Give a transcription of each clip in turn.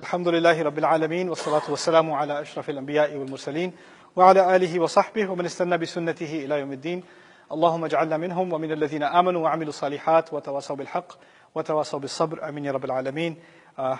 الحمد لله رب العالمين والصلاة والسلام على أشرف الأنبياء والمرسلين وعلى آله وصحبه ومن استنى بسنته إلى يوم الدين. اللهم اجعلنا منهم ومن الذين آمنوا وعملوا الصالحات وتواصوا بالحق وتواصوا بالصبر آمين يا رب العالمين.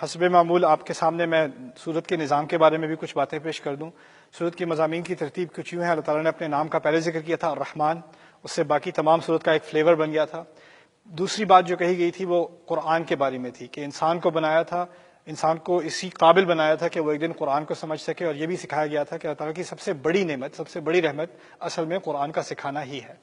حسب معمول آپ کے سامنے میں سورت کے نظام کے بارے میں بھی کچھ باتیں پیش کر دوں. سورت کے مضامین کی ترتیب کچھ یوں ہے. اللہ تعالیٰ نے اپنے نام کا پہلے ذکر کیا تھا الرحمن، اس سے باقی تمام سورت کا ایک فلیور بن گیا تھا. دوسری بات جو کہی گئی تھی وہ قرآن کے بارے میں تھی کہ انسان کو بنایا تھا، انسان کو اسی قابل بنایا تھا کہ وہ ایک دن قرآن کو سمجھ سکے، اور یہ بھی سکھایا گیا تھا کہ اللہ تعالیٰ کی سب سے بڑی نعمت، سب سے بڑی رحمت اصل میں قرآن کا سکھانا ہی ہے.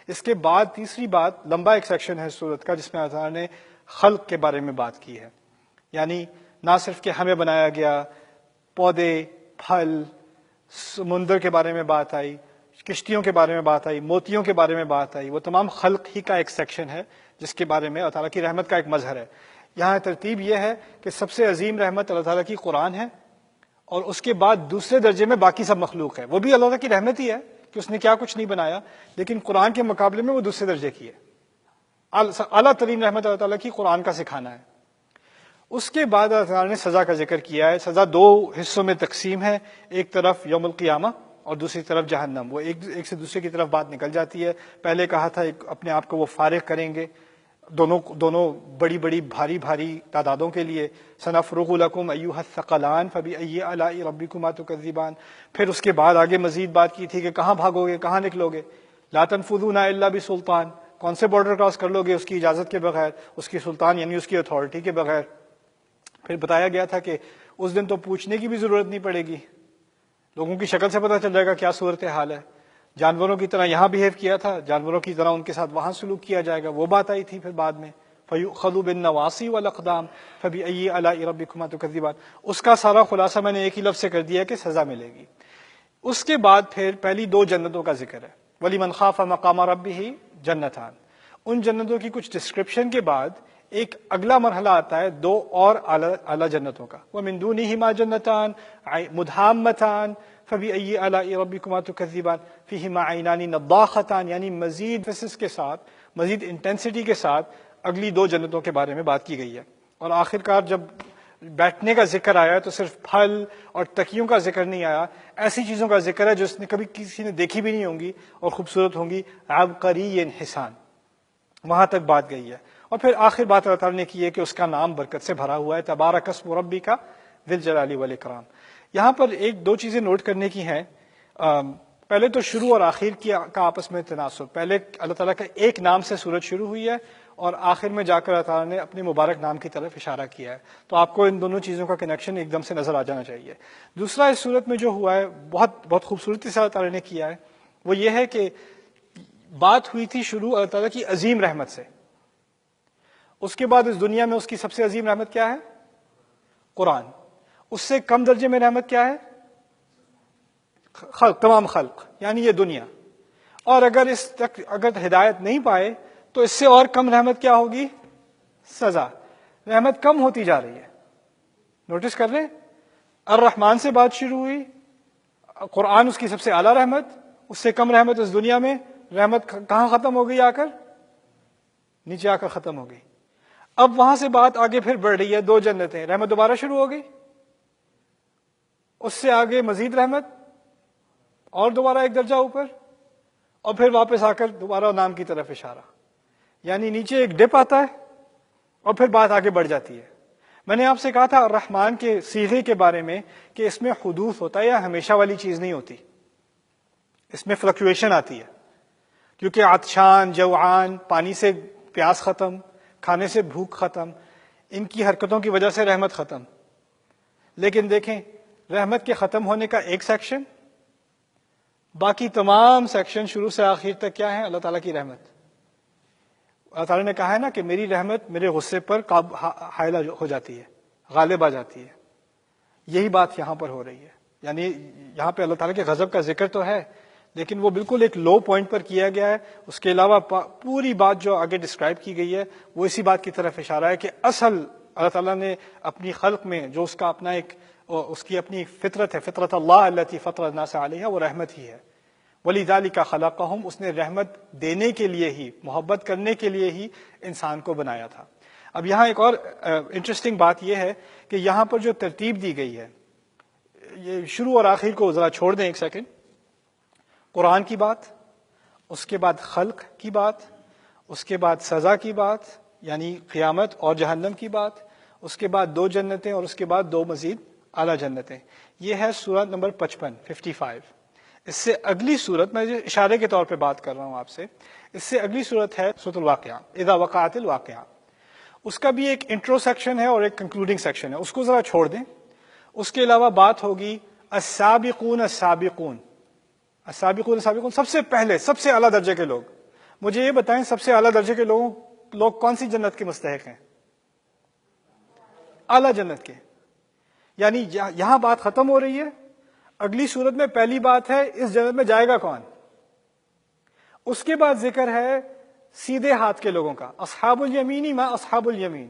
اس کے بعد تیسری بات، لمبا ایک سیکشن ہے سورت کا جس میں اللہ تعالیٰ نے خلق کے بارے میں بات کی ہے. یعنی نہ صرف کہ ہمیں بنایا گیا، پودے، پھل، سمندر کے بارے میں بات آئی، کشتیوں کے بارے میں بات آئی، موتیوں کے بارے میں بات آئی، وہ تمام خلق ہی کا ایک سیکشن ہے جس کے بارے میں اللہ تعالیٰ کی رحمت کا ایک مظہر ہے. یہاں ترتیب یہ ہے کہ سب سے عظیم رحمت اللہ تعالیٰ کی قرآن ہے، اور اس کے بعد دوسرے درجے میں باقی سب مخلوق ہے. وہ بھی اللہ تعالیٰ کی رحمت ہی ہے کہ اس نے کیا کچھ نہیں بنایا، لیکن قرآن کے مقابلے میں وہ دوسرے درجے کی ہے. اعلیٰ ترین رحمت اللہ تعالیٰ کی قرآن کا سکھانا ہے. اس کے بعد اللہ تعالیٰ نے سزا کا ذکر کیا ہے. سزا دو حصوں میں تقسیم ہے، ایک طرف یوم القیامہ اور دوسری طرف جہنم. وہ ایک سے دوسرے کی طرف بات نکل جاتی ہے. پہلے کہا تھا اپنے آپ کو وہ فارغ کریں گے دونوں بڑی بڑی بھاری تعدادوں کے لیے. سنفرغ لکم ایھا الثقلان فبأی آلاء ربکما تکذبان. پھر اس کے بعد آگے مزید بات کی تھی کہ کہاں بھاگو گے، کہاں نکلو گے. لا تنفذون الا بسلطان، کون سے بارڈر کراس کر لو گے اس کی اجازت کے بغیر، اس کی سلطان یعنی اس کی اتھارٹی کے بغیر. پھر بتایا گیا تھا کہ اس دن تو پوچھنے کی بھی ضرورت نہیں پڑے گی، لوگوں کی شکل سے پتہ چل جائے گا کیا صورتحال ہے. جانوروں کی طرح یہاں بیہیو کیا تھا، جانوروں کی طرح ان کے ساتھ وہاں سلوک کیا جائے گا، وہ بات آئی تھی. پھر بعد میں فَيُؤْخَذُ بِالنَّوَاصِي وَالْأَقْدَامِ فَبِأَيِّ آلَاءِ رَبِّكُمَا تُكَذِّبَانِ. اس کا سارا خلاصہ میں نے ایک ہی لفظ سے کر دیا کہ سزا ملے گی. اس کے بعد پھر پہلی دو جنتوں کا ذکر ہے. وَلِمَنْ خَافَ مَقَامَ رَبِّهِ جَنَّتَانِ. ان جنتوں کی کچھ ڈسکرپشن کے بعد ایک اگلا مرحلہ آتا ہے دو اور اعلیٰ جنتوں کا. وَمِن دُونِهِمَا جَنَّتَانِ مُدْهَامَّتَانِ فَبِأَيِّ آلَاءِ رَبِّكُمَا تُكَذِّبَانِ فِيهِمَا عَيْنَانِ نَضَّاخَتَانِ. یعنی مزید فیسس کے ساتھ، مزید انٹینسٹی کے ساتھ اگلی دو جنتوں کے بارے میں بات کی گئی ہے. اور آخرکار جب بیٹھنے کا ذکر آیا تو صرف پھل اور تکیوں کا ذکر نہیں آیا، ایسی چیزوں کا ذکر ہے جو اس نے کبھی کسی نے دیکھی بھی نہیں ہوں گی اور خوبصورت ہوں گی. عبقری حسان، وہاں تک بات گئی ہے. اور پھر آخر بات اللہ تعالیٰ نے کی ہے کہ اس کا نام برکت سے بھرا ہوا ہے. تبارک اسم ربک ذی الجلال والاکرام. یہاں پر ایک دو چیزیں نوٹ کرنے کی ہیں. پہلے تو شروع اور آخر کا آپس میں تناسب. پہلے اللہ تعالیٰ کا ایک نام سے سورت شروع ہوئی ہے اور آخر میں جا کر اللہ تعالیٰ نے اپنے مبارک نام کی طرف اشارہ کیا ہے. تو آپ کو ان دونوں چیزوں کا کنیکشن ایک دم سے نظر آ جانا چاہیے. دوسرا اس صورت میں جو ہوا ہے بہت خوبصورتی سے اللہ تعالیٰ نے کیا ہے، وہ یہ ہے کہ بات ہوئی تھی شروع اللہ تعالیٰ کی عظیم رحمت سے. اس کے بعد اس دنیا میں اس کی سب سے عظیم رحمت کیا ہے؟ قرآن. اس سے کم درجے میں رحمت کیا ہے؟ خلق، تمام خلق یعنی یہ دنیا. اور اگر ہدایت نہیں پائے تو اس سے اور کم رحمت کیا ہوگی؟ سزا. رحمت کم ہوتی جا رہی ہے. نوٹس کر لیں، الرحمن سے بات شروع ہوئی، قرآن اس کی سب سے اعلیٰ رحمت، اس سے کم رحمت اس دنیا میں. رحمت کہاں ختم ہو گئی؟ آ کر نیچے آ کر ختم ہو گئی. اب وہاں سے بات آگے پھر بڑھ رہی ہے، دو جنتیں، رحمت دوبارہ شروع ہو گئی، اس سے آگے مزید رحمت اور دوبارہ ایک درجہ اوپر، اور پھر واپس آ کر دوبارہ نام کی طرف اشارہ. یعنی نیچے ایک ڈپ آتا ہے اور پھر بات آگے بڑھ جاتی ہے. میں نے آپ سے کہا تھا الرحمن کے صیغے کے بارے میں کہ اس میں حدوث ہوتا ہے، یا ہمیشہ والی چیز نہیں ہوتی، اس میں فلکچویشن آتی ہے. کیونکہ عطشان، جوعان، پانی سے پیاس ختم، کھانے سے بھوک ختم، ان کی حرکتوں کی وجہ سے رحمت ختم. لیکن دیکھیں، رحمت کے ختم ہونے کا ایک سیکشن، باقی تمام سیکشن شروع سے آخر تک کیا ہے؟ اللہ تعالیٰ کی رحمت. اللہ تعالیٰ نے کہا ہے نا کہ میری رحمت میرے غصے پر حائل ہو جاتی ہے، غالب آ جاتی ہے. یہی بات یہاں پر ہو رہی ہے. یعنی یہاں پہ اللہ تعالیٰ کے غضب کا ذکر تو ہے، لیکن وہ بالکل ایک لو پوائنٹ پر کیا گیا ہے. اس کے علاوہ پوری بات جو آگے ڈسکرائب کی گئی ہے وہ اسی بات کی طرف اشارہ ہے کہ اصل اللہ تعالیٰ نے اپنی خلق میں جو اس کا اپنا اس کی اپنی فطرت ہے، فطرت اللہ التی فطر الناس علیہا، وہ رحمت ہی ہے. وَلِذَلِكَ خَلَقَهُمْ. اس نے رحمت دینے کے لیے ہی، محبت کرنے کے لیے ہی انسان کو بنایا تھا. اب یہاں ایک اور انٹرسٹنگ بات یہ ہے کہ یہاں پر جو ترتیب دی گئی ہے، یہ شروع اور آخر کو ذرا چھوڑ دیں ایک سیکنڈ. قرآن کی بات، اس کے بعد خلق کی بات، اس کے بعد سزا کی بات یعنی قیامت اور جہنم کی بات، اس کے بعد 2 جنتیں اور اس کے بعد 2 مزید اعلیٰ جنتیں. یہ ہے سورت نمبر 55. اس سے اگلی سورت، میں اشارے کے طور پہ بات کر رہا ہوں آپ سے، اس سے اگلی سورت ہے سورۃ الواقعہ، اذا وقعت الواقعہ. اس کا بھی ایک انٹرو سیکشن ہے اور ایک کنکلوڈنگ سیکشن ہے، اس کو ذرا چھوڑ دیں. اس کے علاوہ بات ہوگی السابقون السابقون. السابقون السابقون، سب سے پہلے، سب سے اعلیٰ درجے کے لوگ. مجھے یہ بتائیں سب سے اعلیٰ درجے کے لوگ کون سی جنت کے مستحق ہیں؟ اعلیٰ جنت کے. یعنی یہاں بات ختم ہو رہی ہے، اگلی صورت میں پہلی بات ہے اس جنت میں جائے گا کون. اس کے بعد ذکر ہے سیدھے ہاتھ کے لوگوں کا، اصحاب الیمین ما اصحاب الیمین.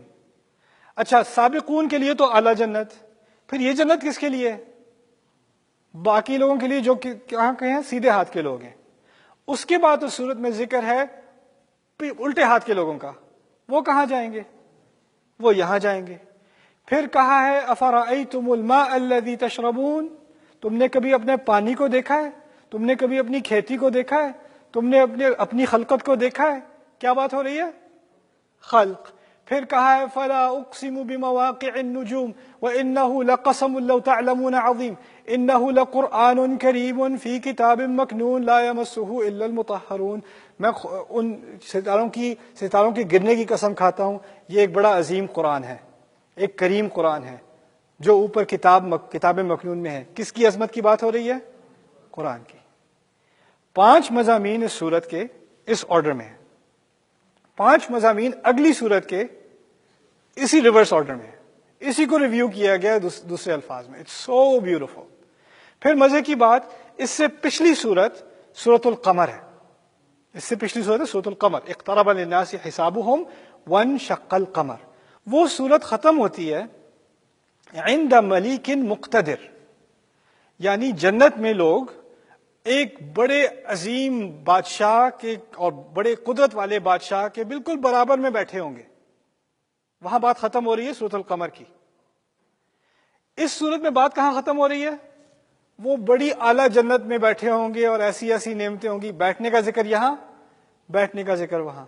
اچھا، سابقون کے لیے تو اعلیٰ جنت، پھر یہ جنت کس کے لیے؟ باقی لوگوں کے لیے جو کہاں کے ہیں، سیدھے ہاتھ کے لوگ ہیں. اس کے بعد اس صورت میں ذکر ہے الٹے ہاتھ کے لوگوں کا، وہ کہاں جائیں گے؟ وہ یہاں جائیں گے. پھر کہا ہے افرأیتم الماء الذی تشربون، تم نے کبھی اپنے پانی کو دیکھا ہے؟ تم نے کبھی اپنی کھیتی کو دیکھا ہے؟ تم نے اپنی خلقت کو دیکھا ہے؟ کیا بات ہو رہی ہے؟ خلق. پھر کہا ہے فلا اقسم بمواقع النجوم وانه لقسم لو تعلمون عظیم انه لقرآن کریم فی کتاب مکنون لا یمسہ الا المطہرون. میں ان ستاروں کی گرنے کی قسم کھاتا ہوں، یہ ایک بڑا عظیم قرآن ہے، ایک کریم قرآن ہے جو اوپر کتاب مکنون میں ہے. کس کی عظمت کی بات ہو رہی ہے؟ قرآن کی. 5 مضامین اس سورت کے اس آرڈر میں ہیں. 5 مضامین اگلی سورت کے اسی ریورس آرڈر میں ہیں. اسی کو ریویو کیا گیا دوسرے الفاظ میں. It's so beautiful. پھر مزے کی بات، اس سے پچھلی سورت سورۃ القمر ہے. اس سے پچھلی سورت ہے سورۃ القمر، اقترب للناس حسابهم وانشق القمر. وہ سورت ختم ہوتی ہے عند ملیک مقتدر، یعنی جنت میں لوگ ایک بڑے عظیم بادشاہ کے اور بڑے قدرت والے بادشاہ کے بالکل برابر میں بیٹھے ہوں گے. وہاں بات ختم ہو رہی ہے سورۃ القمر کی. اس سورت میں بات کہاں ختم ہو رہی ہے؟ وہ بڑی اعلیٰ جنت میں بیٹھے ہوں گے اور ایسی ایسی نعمتیں ہوں گی. بیٹھنے کا ذکر یہاں، بیٹھنے کا ذکر وہاں.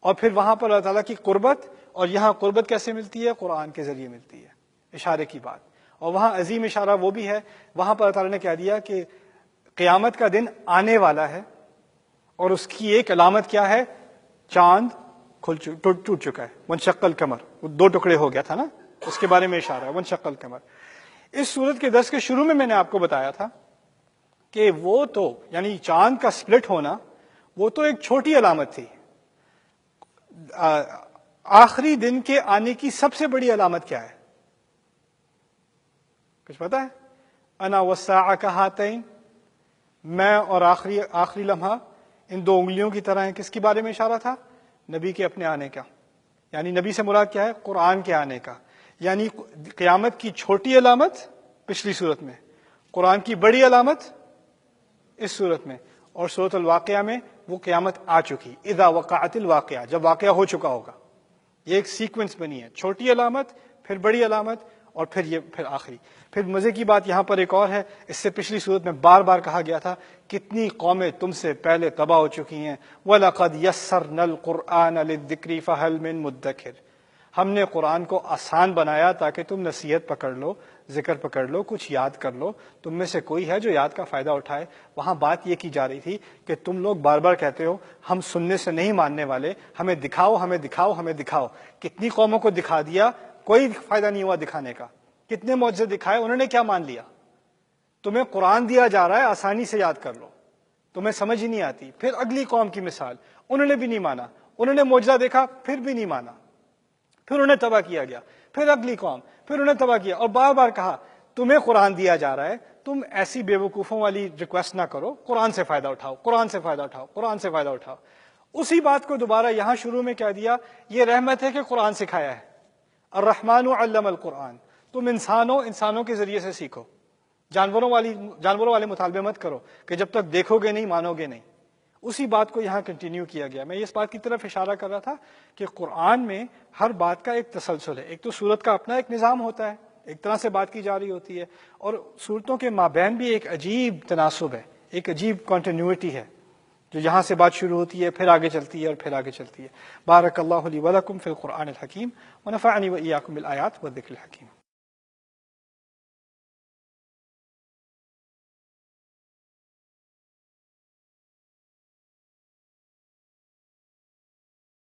اور پھر وہاں پر اللہ تعالیٰ کی قربت، اور یہاں قربت کیسے ملتی ہے؟ قرآن کے ذریعے ملتی ہے، اشارے کی بات. اور وہاں عظیم اشارہ وہ بھی ہے، وہاں پر اللہ تعالیٰ نے کہہ دیا کہ قیامت کا دن آنے والا ہے، اور اس کی ایک علامت کیا ہے؟ چاند ٹوٹ چکا ہے. وانشق القمر، وہ 2 ٹکڑے ہو گیا تھا نا، اس کے بارے میں اشارہ ہے وانشق القمر. اس سورت کے درس کے شروع میں نے آپ کو بتایا تھا کہ وہ تو یعنی چاند کا سپلٹ ہونا وہ تو ایک چھوٹی علامت تھی. آخری دن کے آنے کی سب سے بڑی علامت کیا ہے؟ کچھ پتا ہے؟ انا والساعۃ کہاتین، میں اور آخری لمحہ ان 2 انگلیوں کی طرح ہیں. کس کے بارے میں اشارہ تھا؟ نبی کے اپنے آنے کا. یعنی نبی سے مراد کیا ہے؟ قرآن کے آنے کا. یعنی قیامت کی چھوٹی علامت پچھلی صورت میں، قرآن کی بڑی علامت اس صورت میں، اور سورۃ الواقعہ میں وہ قیامت آ چکی. اذا وقعت الواقعہ، جب واقعہ ہو چکا ہوگا. یہ ایک سیکوینس بنی ہے، چھوٹی علامت، پھر بڑی علامت، اور پھر آخری. پھر مزے کی بات یہاں پر ایک اور ہے، اس سے پچھلی صورت میں بار بار کہا گیا تھا کتنی قومیں تم سے پہلے تباہ ہو چکی ہیں. وَلَقَدْ يَسَّرْنَا الْقُرْآنَ لِلذِّكْرِ فَهَلْ مِن مُدَّكِرٍ. ہم نے قرآن کو آسان بنایا تاکہ تم نصیحت پکڑ لو، ذکر پکڑ لو، کچھ یاد کر لو. تم میں سے کوئی ہے جو یاد کا فائدہ اٹھائے. وہاں بات یہ کی جا رہی تھی کہ تم لوگ بار بار کہتے ہو ہم سننے سے نہیں ماننے والے، ہمیں دکھاؤ ہمیں دکھاؤ ہمیں دکھاؤ. کتنی قوموں کو دکھا دیا، کوئی فائدہ نہیں ہوا دکھانے کا. کتنے معجزے دکھائے، انہوں نے کیا مان لیا؟ تمہیں قرآن دیا جا رہا ہے آسانی سے یاد کر لو، تمہیں سمجھ ہی نہیں آتی. پھر اگلی قوم کی مثال، انہوں نے بھی نہیں مانا. انہوں نے معجزہ دیکھا پھر بھی نہیں مانا، پھر انہیں تباہ کیا گیا. پھر اگلی قوم، پھر انہیں تباہ کیا. اور بار بار کہا تمہیں قرآن دیا جا رہا ہے، تم ایسی بے وقوفوں والی ریکویسٹ نہ کرو، قرآن سے فائدہ اٹھاؤ، قرآن سے فائدہ اٹھاؤ، قرآن سے فائدہ اٹھاؤ. اسی بات کو دوبارہ یہاں شروع میں کہہ دیا. یہ رحمت ہے کہ قرآن سکھایا ہے. الرحمن علم القرآن. تم انسانوں کے ذریعے سے سیکھو. جانوروں والے مطالبے مت کرو کہ جب تک دیکھو گے نہیں مانو گے نہیں. اسی بات کو یہاں کنٹینیو کیا گیا. میں اس بات کی طرف اشارہ کر رہا تھا کہ قرآن میں ہر بات کا ایک تسلسل ہے. ایک تو سورت کا اپنا ایک نظام ہوتا ہے، ایک طرح سے بات کی جا رہی ہوتی ہے، اور سورتوں کے مابین بھی ایک عجیب تناسب ہے، ایک عجیب کنٹینیوٹی ہے، جو یہاں سے بات شروع ہوتی ہے پھر آگے چلتی ہے اور پھر آگے چلتی ہے. بارک اللہ لی ولکم فی القرآن الحکیم ونفعنی وإیاکم بالآیات والذکر الحکیم.